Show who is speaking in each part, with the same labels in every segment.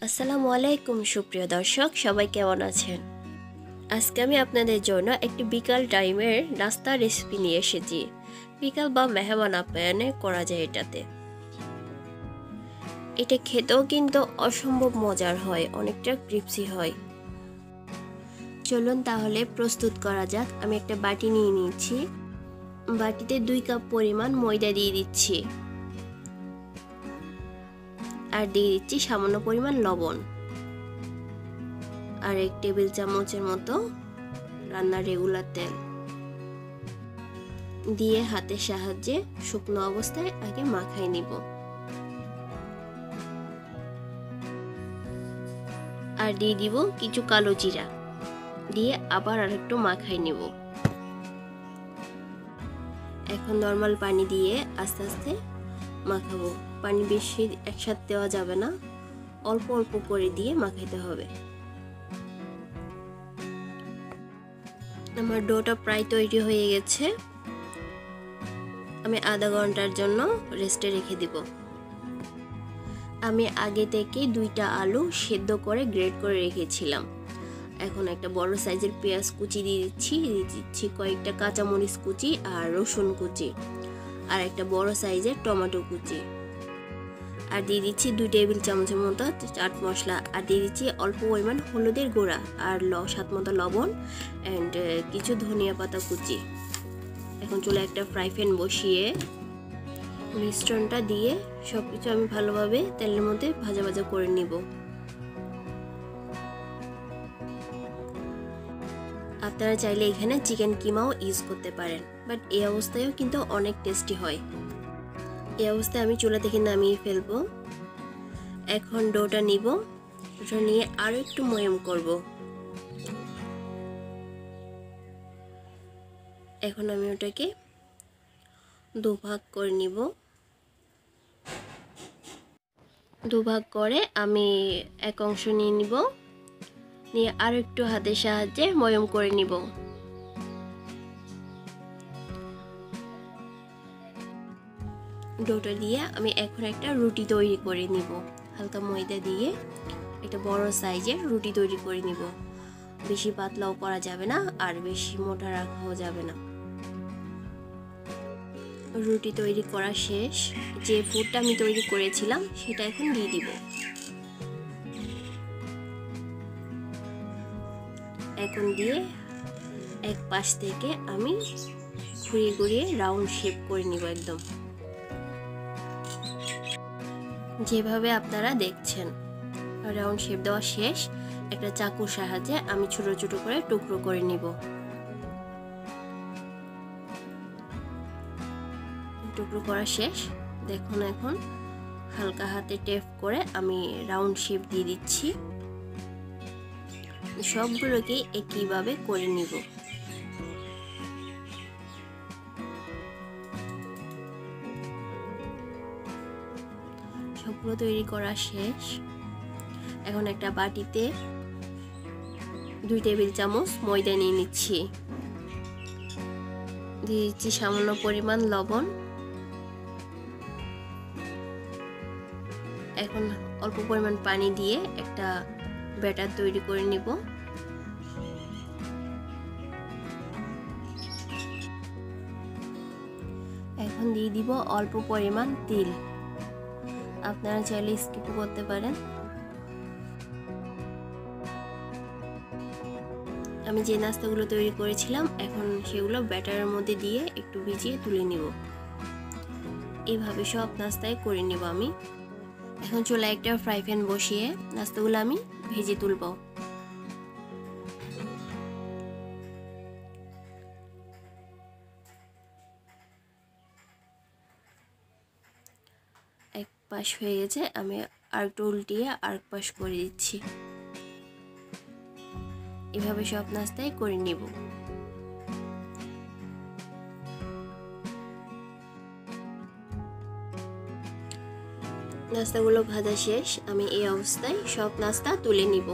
Speaker 1: আসসালামু আলাইকুম সুপ্রিয় দর্শক, সবাই কেমন আছেন? আজকে আমি আপনাদের জন্য একটি বিকাল টাইমের নাস্তা রেসিপি নিয়ে এসেছি। বিকাল বা মেহমান আপ্যায়নে করা যায় এটা খেতেও কিন্তু অসম্ভব মজার হয়, অনেকটা ক্রিপসি হয়। চলুন তাহলে প্রস্তুত করা যাক। আমি একটা বাটি নিয়ে নিচ্ছি। বাটিতে 2 কাপ পরিমাণ ময়দা দিয়ে দিচ্ছি, আর দিয়ে দিচ্ছি সামান্য পরিমাণ লবণ, আর 1 টেবিল চামচের মতো রান্নার রেগুলার তেল দিয়ে হাতের সাহায্যে শুকনো অবস্থায় আগে মাখাই নিব। আর দিয়ে দিব কিছু কালো জিরা, দিয়ে আবার আরেকটু মাখাই নিব। এখন নরমাল পানি দিয়ে আস্তে আস্তে মাখাবো। পানি বেশি একসাথে দেওয়া যাবে না, অল্প অল্প করে দিয়ে মাখাইতে হবে। আমার ডোটা প্রায় তৈরি হয়ে গেছে। আমি আধা ঘন্টার জন্য রেস্টে রেখে দিব। আমি আগে থেকে 2টা আলু সেদ্ধ করে গ্রেট করে রেখেছিলাম। এখন একটা বড় সাইজের পেঁয়াজ কুচি দিয়ে দিচ্ছি কয়েকটা কাঁচামরিচ কুচি আর রসুন কুচি, আর একটা বড় সাইজের টমেটো কুচি, আর দিয়ে দিচ্ছি 2 টেবিল চামচের মতো চাট মশলা, আর দিয়ে দিচ্ছি অল্প পরিমাণ হলুদের গুঁড়া, আর স্বাদ মতো লবণ অ্যান্ড কিছু ধনিয়া পাতা কুচি। এখন চুলে একটা ফ্রাই প্যান বসিয়ে মিশ্রণটা দিয়ে সবকিছু আমি ভালোভাবে তেলের মধ্যে ভাজা ভাজা করে নিব। আপনারা চাইলে এখানে চিকেন কিমাও ইউজ করতে পারেন, বাট এই অবস্থায়ও কিন্তু অনেক টেস্টি হয়। এই অবস্থায় আমি চুলা থেকে নামিয়ে ফেলবো। এখন ডোটা নিব, ডোটা নিয়ে আরো একটু ময়ম করব। এখন আমি ওটাকে দুভাগ করে নিব। দুভাগ করে আমি এক অংশ নিয়ে নিব, নিয়ে আরো একটু হাতের সাহায্যে ময়ম করে নিব। ডোটা দিয়ে আমি এখন একটা রুটি তৈরি করে নিব। হালকা ময়দা দিয়ে একটা বড় সাইজের রুটি তৈরি করে নিব। বেশি পাতলাও করা যাবে না, আর বেশি মোটা রাখাও যাবে না। রুটি তৈরি করা শেষ। যে ফুডটা আমি তৈরি করেছিলাম সেটা এখন দিয়ে দিব। এখন দিয়ে এক পাশ থেকে আমি ঘুরিয়ে ঘুরিয়ে রাউন্ড শেপ করে নিব। একদম যেভাবে আপনারা দেখছেন। রাউন্ড শেপ দেওয়া শেষ। একটা চাকুর সাহায্যে আমি ছোট ছোট করে টুকরো করে নিব। টুকরো করা শেষ। দেখুন এখন হালকা হাতে টেপ করে আমি রাউন্ড শেপ দিয়ে দিচ্ছি। সবগুলোকে একইভাবে করে নিব। সবগুলো তৈরি করা শেষ। এখন একটা বাটিতে 2 টেবিল চামচ ময়দা নিয়ে নিচ্ছি। দিয়ে দিচ্ছি সামান্য পরিমাণ লবণ। এখন অল্প পরিমাণ পানি দিয়ে একটা ব্যাটার তৈরি করে নিব। এখন দিয়ে দিব অল্প পরিমাণ তিল। আপনারা চাইলে স্কিপ করতে পারেন। আমি যে নাস্তাগুলো তৈরি করেছিলাম এখন সেগুলো ব্যাটারের মধ্যে দিয়ে একটু ভিজিয়ে তুলে নিব। এইভাবে সব নাস্তায় করে নিব আমি। এখন চুলায় একটা ফ্রাই প্যান বসিয়ে নাস্তাগুলো আমি ভেজে তুলব। এক পাশ হয়ে গেছে, আমি আরেকটু উল্টিয়ে আরেক পাশ করে দিচ্ছি। এভাবে সব নাস্তায় করে নিব। নাস্তাগুলো ভাজা শেষ। আমি এই অবস্থায় সব নাস্তা তুলে নিব।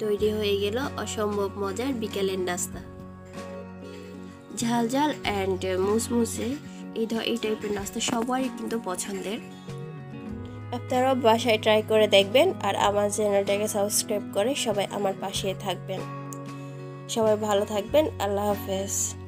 Speaker 1: তৈরি হয়ে গেল অসম্ভব মজার বিকেলের নাস্তা। ঝাল ঝাল অ্যান্ড মুসমুসে এই টাইপের নাস্তা সবারই কিন্তু পছন্দের। আপনারাও বাসায় ট্রাই করে দেখবেন আর আমার চ্যানেলটাকে সাবস্ক্রাইব করে সবাই আমার পাশে থাকবেন। সবাই ভালো থাকবেন। আল্লাহ হাফেজ।